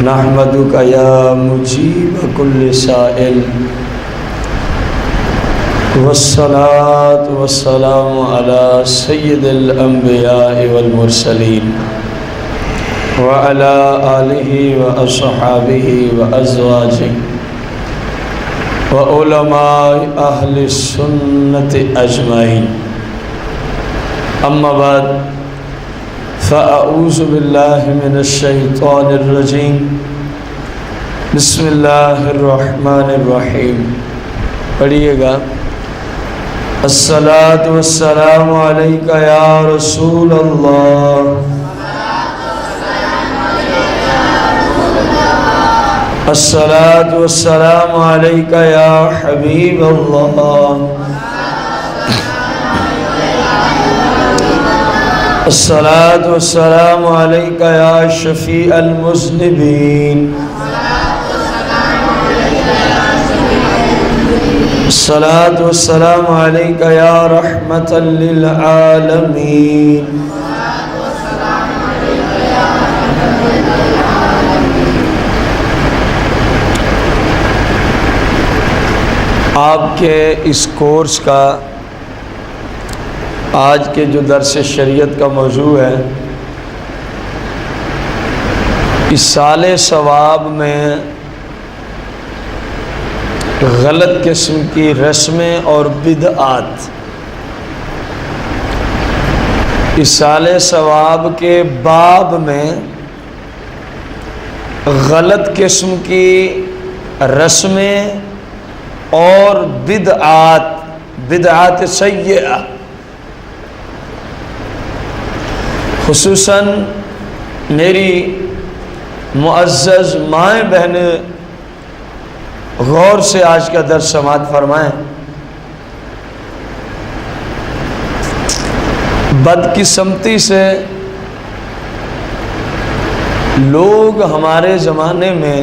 نحمدک یا مجیب کل سائل والصلاة والسلام علی سید الانبیاء والمرسلین وعلی آلہ واصحابہ وازواجہ وعلماء اہل السنت اجمعین، اما بعد فاعوذ باللہ من الشیطان الرجیم، بسم اللہ الرحمن الرحیم۔ پڑھیے گا۔ الصلاۃ والسلام علیک یا رسول اللہ، الصلاۃ والسلام علیک یا حبیب اللہ، الصلاۃ والسلام علیک یا شفیع المذنبین، الصلاۃ والسلام علیک یا رحمۃ للعالمین۔ آپ کے اس کورس کا آج کے جو درس شریعت کا موضوع ہے، ایصال ثواب میں غلط قسم کی رسمیں اور بدعات۔ ایصال ثواب کے باب میں غلط قسم کی رسمیں اور بدعات سیئہ، خصوصاً میری معزز مائیں بہنیں غور سے آج کا درس سماعت فرمائیں۔ بدقسمتی سے لوگ ہمارے زمانے میں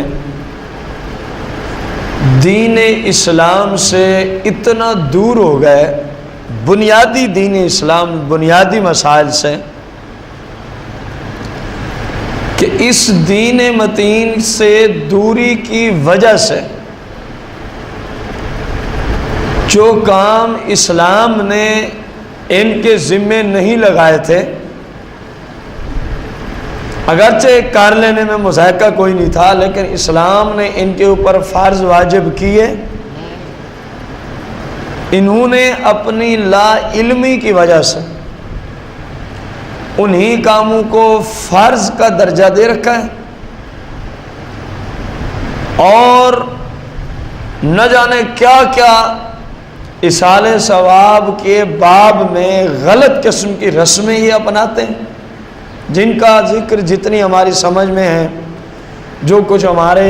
دین اسلام سے اتنا دور ہو گئے، بنیادی دین اسلام، بنیادی مسائل سے، کہ اس دین متین سے دوری کی وجہ سے جو کام اسلام نے ان کے ذمے نہیں لگائے تھے، اگرچہ کر لینے میں مذائقہ کوئی نہیں تھا، لیکن اسلام نے ان کے اوپر فرض واجب کیے، انہوں نے اپنی لا علمی کی وجہ سے انہی کاموں کو فرض کا درجہ دے رکھا ہے، اور نہ جانے کیا کیا ایصال ثواب کے باب میں غلط قسم کی رسمیں یہ اپناتے ہیں، جن کا ذکر جتنی ہماری سمجھ میں ہے، جو کچھ ہمارے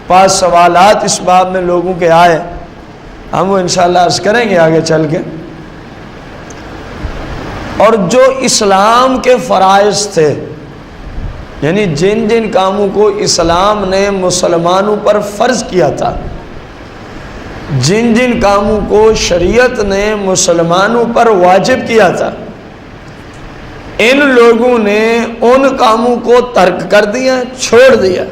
پاس سوالات اس باب میں لوگوں کے آئے، ہم وہ انشاءاللہ عرض کریں گے آگے چل کے۔ اور جو اسلام کے فرائض تھے، یعنی جن جن کاموں کو اسلام نے مسلمانوں پر فرض کیا تھا، جن جن کاموں کو شریعت نے مسلمانوں پر واجب کیا تھا، ان لوگوں نے ان کاموں کو ترک کر دیا، چھوڑ دیا،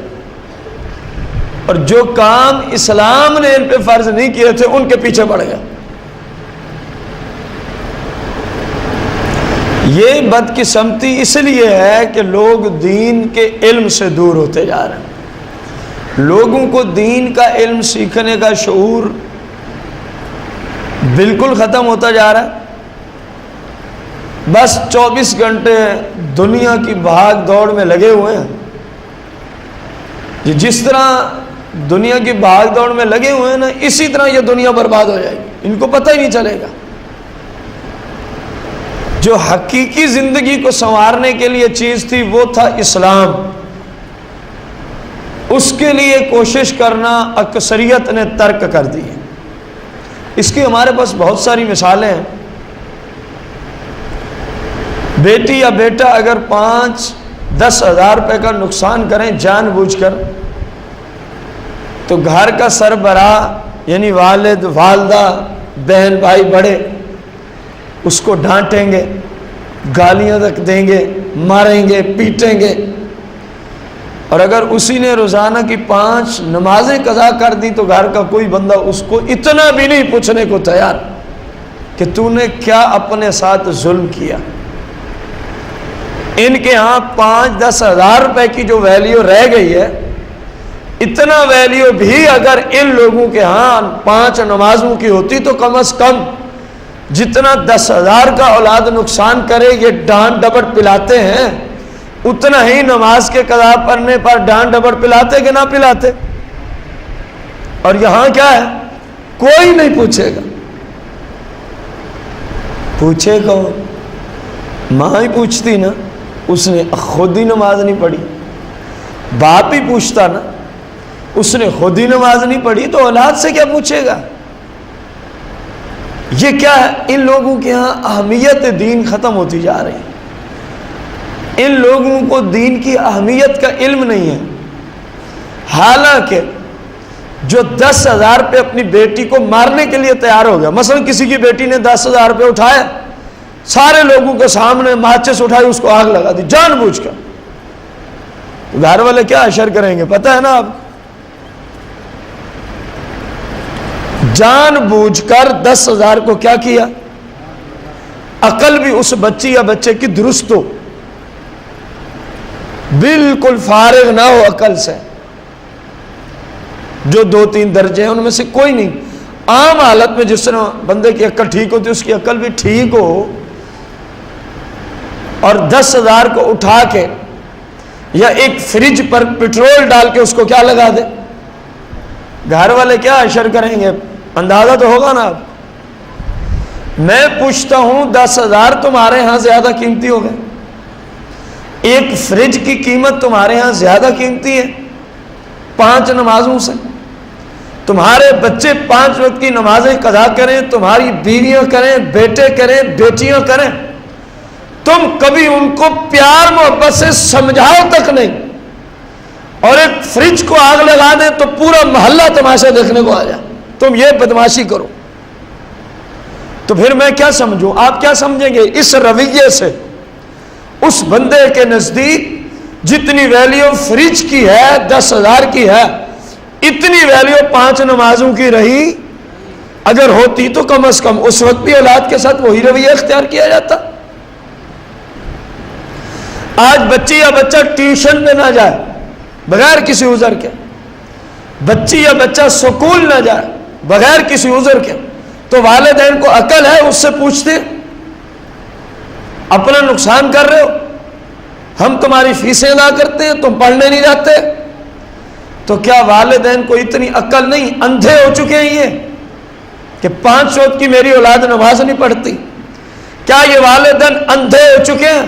اور جو کام اسلام نے ان پہ فرض نہیں کیے تھے ان کے پیچھے پڑ گئے۔ یہ بدقسمتی اس لیے ہے کہ لوگ دین کے علم سے دور ہوتے جا رہے ہیں، لوگوں کو دین کا علم سیکھنے کا شعور بالکل ختم ہوتا جا رہا ہے۔ بس 24 گھنٹے دنیا کی بھاگ دوڑ میں لگے ہوئے ہیں، جس طرح دنیا کی بھاگ دوڑ میں لگے ہوئے ہیں نا، اسی طرح یہ دنیا برباد ہو جائے گی، ان کو پتہ ہی نہیں چلے گا۔ جو حقیقی زندگی کو سنوارنے کے لیے چیز تھی وہ تھا اسلام، اس کے لیے کوشش کرنا اکثریت نے ترک کر دی ہے۔ اس کی ہمارے پاس بہت ساری مثالیں ہیں۔ بیٹی یا بیٹا اگر 5-10 ہزار روپے کا نقصان کریں جان بوجھ کر، تو گھر کا سربراہ یعنی والد، والدہ، بہن بھائی بڑے اس کو ڈانٹیں گے، گالیاں تک دیں گے، ماریں گے، پیٹیں گے، اور اگر اسی نے روزانہ کی 5 نمازیں قضا کر دی تو گھر کا کوئی بندہ اس کو اتنا بھی نہیں پوچھنے کو تیار کہ تو نے کیا اپنے ساتھ ظلم کیا۔ ان کے ہاں 5-10 ہزار روپے کی جو ویلیو رہ گئی ہے، اتنا ویلیو بھی اگر ان لوگوں کے ہاں 5 نمازوں کی ہوتی تو کم از کم جتنا 10,000 کا اولاد نقصان کرے یہ ڈانٹ ڈپٹ پلاتے ہیں، اتنا ہی نماز کے قضا پڑھنے پر ڈانٹ ڈپٹ پلاتے کہ نہ پلاتے۔ اور یہاں کیا ہے، کوئی نہیں پوچھے گا۔ پوچھے کون؟ ماں ہی پوچھتی نا، اس نے خود ہی نماز نہیں پڑھی۔ باپ ہی پوچھتا نا، اس نے خود ہی نماز نہیں پڑھی، تو اولاد سے کیا پوچھے گا؟ یہ کیا ہے؟ ان لوگوں کے ہاں اہمیت دین ختم ہوتی جا رہی ہے۔ ان لوگوں کو دین کی اہمیت کا علم نہیں ہے۔ حالانکہ جو 10,000 پہ اپنی بیٹی کو مارنے کے لیے تیار ہو گیا، مثلا کسی کی بیٹی نے 10,000 پہ اٹھایا، سارے لوگوں کے سامنے ماچس اٹھائی، اس کو آگ لگا دی جان بوجھ کر، تو گھر والے کیا اشر کریں گے پتہ ہے نا آپ؟ جان بوجھ کر 10,000 کو کیا کیا؟ عقل بھی اس بچی یا بچے کی درست ہو، بالکل فارغ نہ ہو عقل سے، جو 2-3 درجے ہیں ان میں سے کوئی نہیں، عام حالت میں جس طرح بندے کی عقل ٹھیک ہوتی ہے اس کی عقل بھی ٹھیک ہو، اور 10,000 کو اٹھا کے یا ایک فریج پر پٹرول ڈال کے اس کو کیا لگا دے، گھر والے کیا اشر کریں گے؟ اندازہ تو ہوگا نا آپ۔ میں پوچھتا ہوں 10,000 تمہارے ہاں زیادہ قیمتی ہو گئے؟ ایک فریج کی قیمت تمہارے ہاں زیادہ قیمتی ہے 5 نمازوں سے؟ تمہارے بچے 5 وقت کی نمازیں قضا کریں، تمہاری بیویاں کریں، بیٹے کریں، بیٹیاں کریں، تم کبھی ان کو پیار محبت سے سمجھاؤ تک نہیں، اور ایک فریج کو آگ لگا دیں تو پورا محلہ تماشا دیکھنے کو آ جائے، تم یہ بدماشی کرو، تو پھر میں کیا سمجھوں؟ آپ کیا سمجھیں گے؟ اس رویے سے اس بندے کے نزدیک جتنی ویلیو فریج کی ہے 10,000 کی ہے، اتنی ویلیو 5 نمازوں کی رہی اگر ہوتی تو کم از کم اس وقت بھی اولاد کے ساتھ وہی رویہ اختیار کیا جاتا۔ آج بچی یا بچہ ٹیوشن پہ نہ جائے بغیر کسی عذر کے، بچی یا بچہ سکول نہ جائے بغیر کسی عذر کے، تو والدین کو عقل ہے اس سے پوچھتے اپنا نقصان کر رہے ہو، ہم تمہاری فیسیں ادا کرتے ہیں، تم پڑھنے نہیں جاتے؟ تو کیا والدین کو اتنی عقل نہیں؟ اندھے ہو چکے ہیں یہ کہ 5 وقت کی میری اولاد نماز نہیں پڑھتی؟ کیا یہ والدین اندھے ہو چکے ہیں؟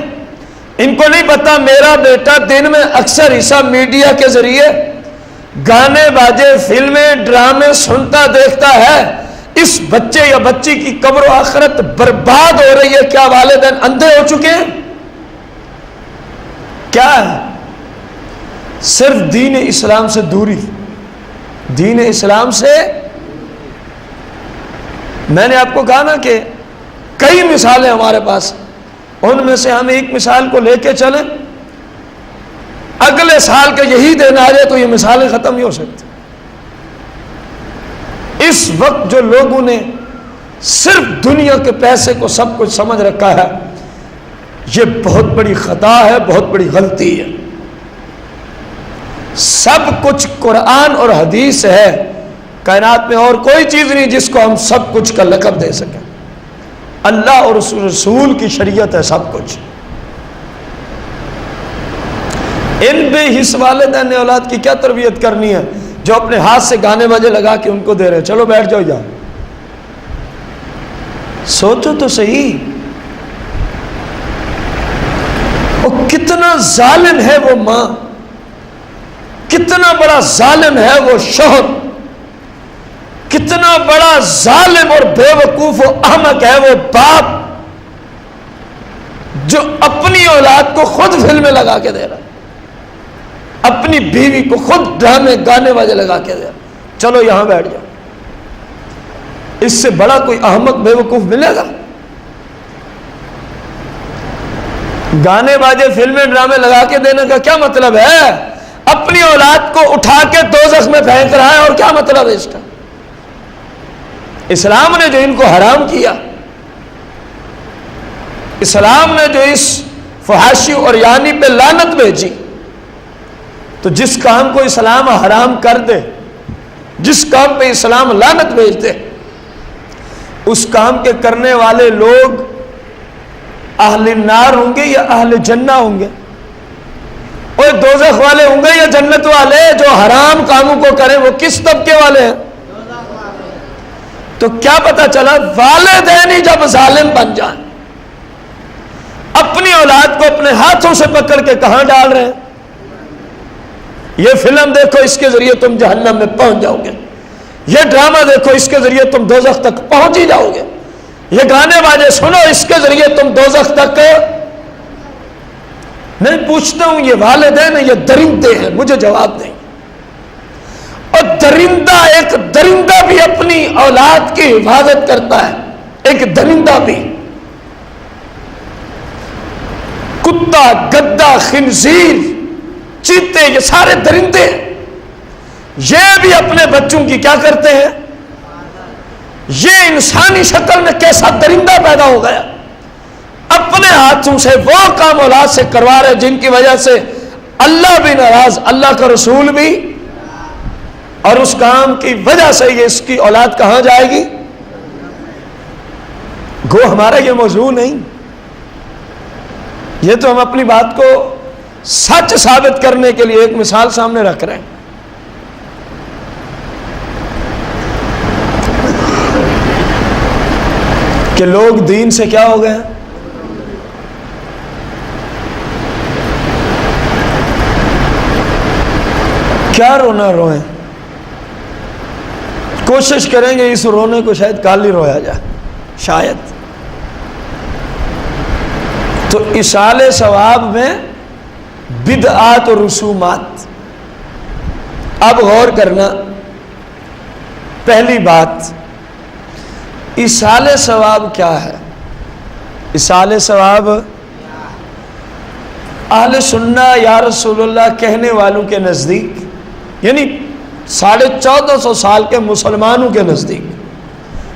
ان کو نہیں پتا میرا بیٹا دن میں اکثر حصہ میڈیا کے ذریعے گانے باجے فلمیں ڈرامے سنتا دیکھتا ہے، اس بچے یا بچی کی قبر و آخرت برباد ہو رہی ہے؟ کیا والدین اندھے ہو چکے ہیں؟ کیا ہے؟ صرف دین اسلام سے دوری، دین اسلام سے۔ میں نے آپ کو کہا نا کہ کئی مثالیں ہمارے پاس، ان میں سے ہم ایک مثال کو لے کے چلیں، اگلے سال کا یہی دن آ جائے تو یہ مثالیں ختم نہیں ہو سکتی۔ اس وقت جو لوگوں نے صرف دنیا کے پیسے کو سب کچھ سمجھ رکھا ہے، یہ بہت بڑی خطا ہے، بہت بڑی غلطی ہے۔ سب کچھ قرآن اور حدیث ہے، کائنات میں اور کوئی چیز نہیں جس کو ہم سب کچھ کا لقب دے سکیں۔ اللہ اور رسول کی شریعت ہے سب کچھ۔ ان بے حس والدین نے اولاد کی کیا تربیت کرنی ہے جو اپنے ہاتھ سے گانے باجے لگا کے ان کو دے رہے؟ چلو بیٹھ جاؤ یہاں، سوچو تو صحیح، وہ کتنا ظالم ہے وہ ماں، کتنا بڑا ظالم ہے وہ شوہر، کتنا بڑا ظالم اور بے وقوف و احمق ہے وہ باپ جو اپنی اولاد کو خود فلمیں لگا کے دے رہا، اپنی بیوی کو خود ڈرامے گانے واجے لگا کے دے رہا۔ چلو یہاں بیٹھ جاؤ، اس سے بڑا کوئی احمق بے وقوف ملے گا؟ گانے باجے فلمیں ڈرامے لگا کے دینے کا کیا مطلب ہے؟ اپنی اولاد کو اٹھا کے دوزخ میں پھینک رہا ہے، اور کیا مطلب ہے اس کا؟ اسلام نے جو ان کو حرام کیا، اسلام نے جو اس فحاشی اور یعنی پہ لعنت بھیجی، تو جس کام کو اسلام حرام کر دے، جس کام پہ اسلام لعنت بھیج دے، اس کام کے کرنے والے لوگ اہل النار ہوں گے یا اہل جنہ ہوں گے؟ اور دوزخ والے ہوں گے یا جنت والے؟ جو حرام کاموں کو کریں وہ کس طبقے والے ہیں؟ تو کیا پتا چلا؟ والدین ہی جب ظالم بن جائیں، اپنی اولاد کو اپنے ہاتھوں سے پکڑ کے کہاں ڈال رہے ہیں؟ یہ فلم دیکھو، اس کے ذریعے تم جہنم میں پہنچ جاؤ گے، یہ ڈرامہ دیکھو، اس کے ذریعے تم دوزخ تک پہنچ ہی جاؤ گے، یہ گانے باجے سنو، اس کے ذریعے تم دوزخ تک نہیں۔ پوچھتا ہوں، یہ والدین ہیں، یہ درندے ہیں؟ مجھے جواب نہیں۔ اور درندہ، ایک درندہ بھی اپنی اولاد کی حفاظت کرتا ہے، ایک درندہ بھی، کتا، گدھا، خنزیر، چیتے، یہ سارے درندے ہیں، یہ بھی اپنے بچوں کی کیا کرتے ہیں؟ یہ انسانی شکل میں کیسا درندہ پیدا ہو گیا؟ اپنے ہاتھوں سے وہ کام اولاد سے کروا رہے جن کی وجہ سے اللہ بھی ناراض، اللہ کا رسول بھی، اور اس کام کی وجہ سے یہ اس کی اولاد کہاں جائے گی؟ گو ہمارا یہ موضوع نہیں، یہ تو ہم اپنی بات کو سچ ثابت کرنے کے لیے ایک مثال سامنے رکھ رہے ہیں۔ کہ لوگ دین سے کیا ہو گئے ہیں؟ کیا رونا روئیں؟ کوشش کریں گے اس رونے کو شاید کال ہی رویا جائے، شاید۔ تو ایصال ثواب میں بدعات اور رسومات۔ اب غور کرنا، پہلی بات، ایصال ثواب کیا ہے؟ ایصال ثواب اہل سنہ یا رسول اللہ کہنے والوں کے نزدیک، یعنی 1450 سال کے مسلمانوں کے نزدیک،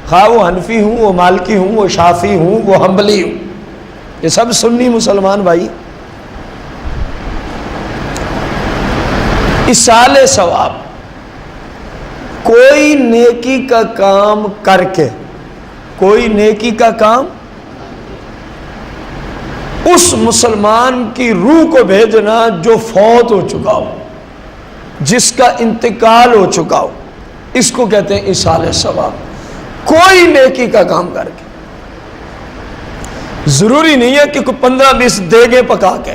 خواہ وہ حنفی ہوں، وہ مالکی ہوں، وہ شافعی ہوں، وہ حنبلی ہوں، یہ سب سنی مسلمان بھائی، ایصال ثواب کوئی نیکی کا کام کر کے، کوئی نیکی کا کام اس مسلمان کی روح کو بھیجنا جو فوت ہو چکا ہو، جس کا انتقال ہو چکا ہو، اس کو کہتے ہیں ایصال ثواب۔ کوئی نیکی کا کام کر کے، ضروری نہیں ہے کہ کوئی 15-20 دیگیں پکا کے،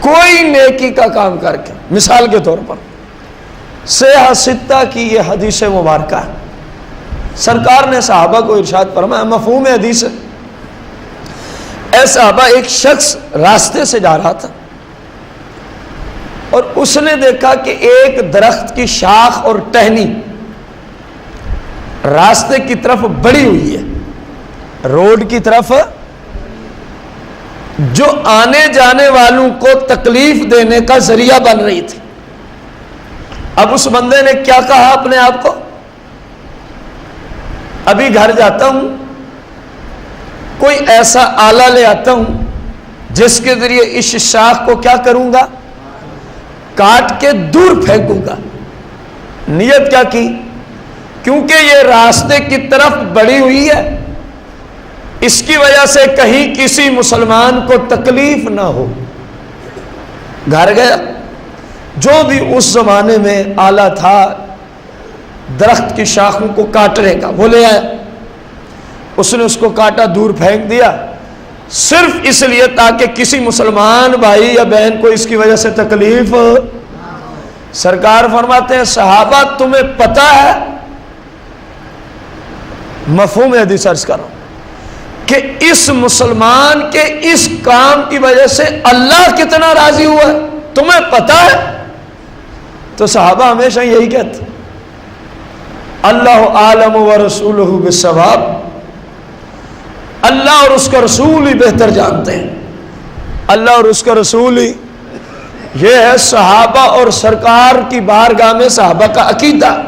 کوئی نیکی کا کام کر کے۔ مثال کے طور پر سیاح ستہ کی یہ حدیث مبارکہ ہے، سرکار نے صحابہ کو ارشاد فرمایا، مفہوم حدیث ہے، اے صحابہ، ایک شخص راستے سے جا رہا تھا اور اس نے دیکھا کہ ایک درخت کی شاخ اور ٹہنی راستے کی طرف بڑھی ہوئی ہے، روڈ کی طرف، جو آنے جانے والوں کو تکلیف دینے کا ذریعہ بن رہی تھی۔ اب اس بندے نے کیا کہا اپنے آپ کو؟ ابھی گھر جاتا ہوں، کوئی ایسا آلہ لے آتا ہوں جس کے ذریعے اس شاخ کو کیا کروں گا؟ کاٹ کے دور پھینکوں گا۔ نیت کیا کی؟ کیونکہ یہ راستے کی طرف بڑھی ہوئی ہے، اس کی وجہ سے کہیں کسی مسلمان کو تکلیف نہ ہو۔ گھر گیا، جو بھی اس زمانے میں آلہ تھا درخت کی شاخوں کو کاٹنے کا، وہ لے آیا، اس نے اس کو کاٹا، دور پھینک دیا، صرف اس لیے تاکہ کسی مسلمان بھائی یا بہن کو اس کی وجہ سے تکلیف۔ سرکار فرماتے ہیں، صحابہ تمہیں پتہ ہے، مفہوم حدیث عرض کرو، کہ اس مسلمان کے اس کام کی وجہ سے اللہ کتنا راضی ہوا ہے، تمہیں پتہ ہے؟ تو صحابہ ہمیشہ یہی کہتے، اللہ عالم ورسولہ بالصواب، اللہ اور اس کا رسول ہی بہتر جانتے ہیں، اللہ اور اس کا رسول ہی یہ ہے صحابہ اور سرکار کی بارگاہ میں صحابہ کا عقیدہ۔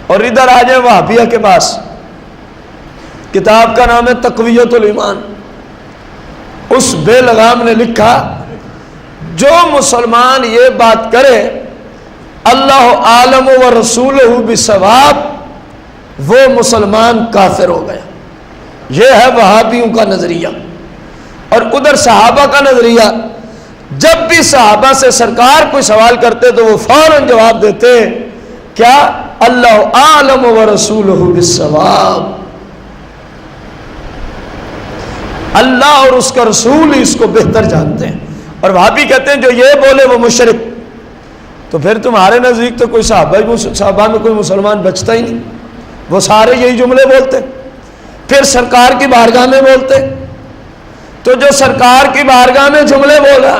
اور ادھر آ جائیں وہابیہ کے پاس، کتاب کا نام ہے تقویت الایمان۔ اس بے لگام نے لکھا جو مسلمان یہ بات کرے اللہ عالم و رسولہ بالصواب، وہ مسلمان کافر ہو گیا۔ یہ ہے وہابیوں کا نظریہ۔ اور ادھر صحابہ کا نظریہ، جب بھی صحابہ سے سرکار کوئی سوال کرتے تو وہ فوراً جواب دیتے کیا؟ اللہ عالم و رسولہ بالصواب، اللہ اور اس کا رسول ہی اس کو بہتر جانتے ہیں۔ اور وہابی کہتے ہیں جو یہ بولے وہ مشرک۔ تو پھر تمہارے نزدیک تو کوئی صحابہ میں کوئی مسلمان بچتا ہی نہیں، وہ سارے یہی جملے بولتے، پھر سرکار کی بارگاہ میں بولتے۔ تو جو سرکار کی بارگاہ میں جملے بولا،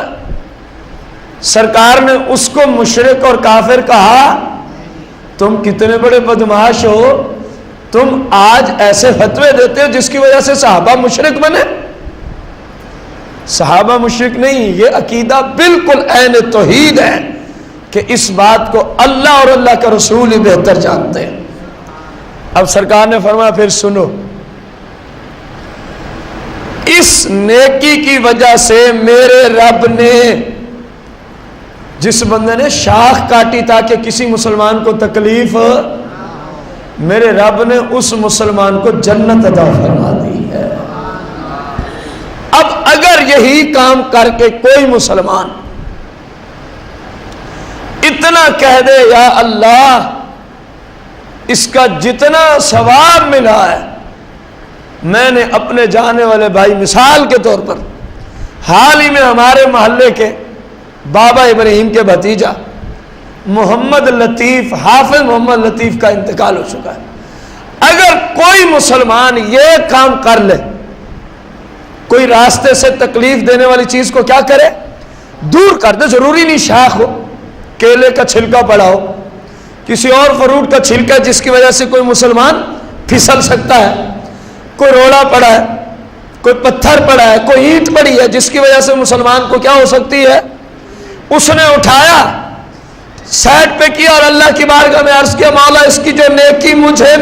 سرکار نے اس کو مشرک اور کافر کہا؟ تم کتنے بڑے بدمعاش ہو، تم آج ایسے فتوے دیتے ہو جس کی وجہ سے صحابہ مشرک بنے۔ صحابہ مشرک نہیں، یہ عقیدہ بالکل عین توحید ہے کہ اس بات کو اللہ اور اللہ کا رسول ہی بہتر جانتے ہیں۔ اب سرکار نے فرمایا پھر سنو، اس نیکی کی وجہ سے میرے رب نے، جس بندے نے شاخ کاٹی تاکہ کسی مسلمان کو تکلیف، میرے رب نے اس مسلمان کو جنت عطا فرما دی ہے۔ اب اگر یہی کام کر کے کوئی مسلمان اتنا کہہ دے یا اللہ اس کا جتنا ثواب ملا ہے، میں نے اپنے جانے والے بھائی، مثال کے طور پر حال ہی میں ہمارے محلے کے بابا ابراہیم کے بھتیجا محمد لطیف، حافظ محمد لطیف کا انتقال ہو چکا ہے۔ اگر کوئی مسلمان یہ کام کر لے، کوئی راستے سے تکلیف دینے والی چیز کو کیا کرے؟ دور کر دے۔ ضروری نہیں شاخ ہو، کیلے کا چھلکا پڑا ہو، کسی اور فروٹ کا چھلکا جس کی وجہ سے کوئی مسلمان پھسل سکتا ہے، کوئی روڑا پڑا ہے، کوئی پتھر پڑا ہے، کوئی اینٹ پڑی ہے جس کی وجہ سے مسلمان کو کیا ہو سکتی ہے؟ اس نے اٹھایا، سائڈ پہ کیا اور اللہ کی بارگاہ میں عرض کیا مولا اس کی جو نیکی مجھے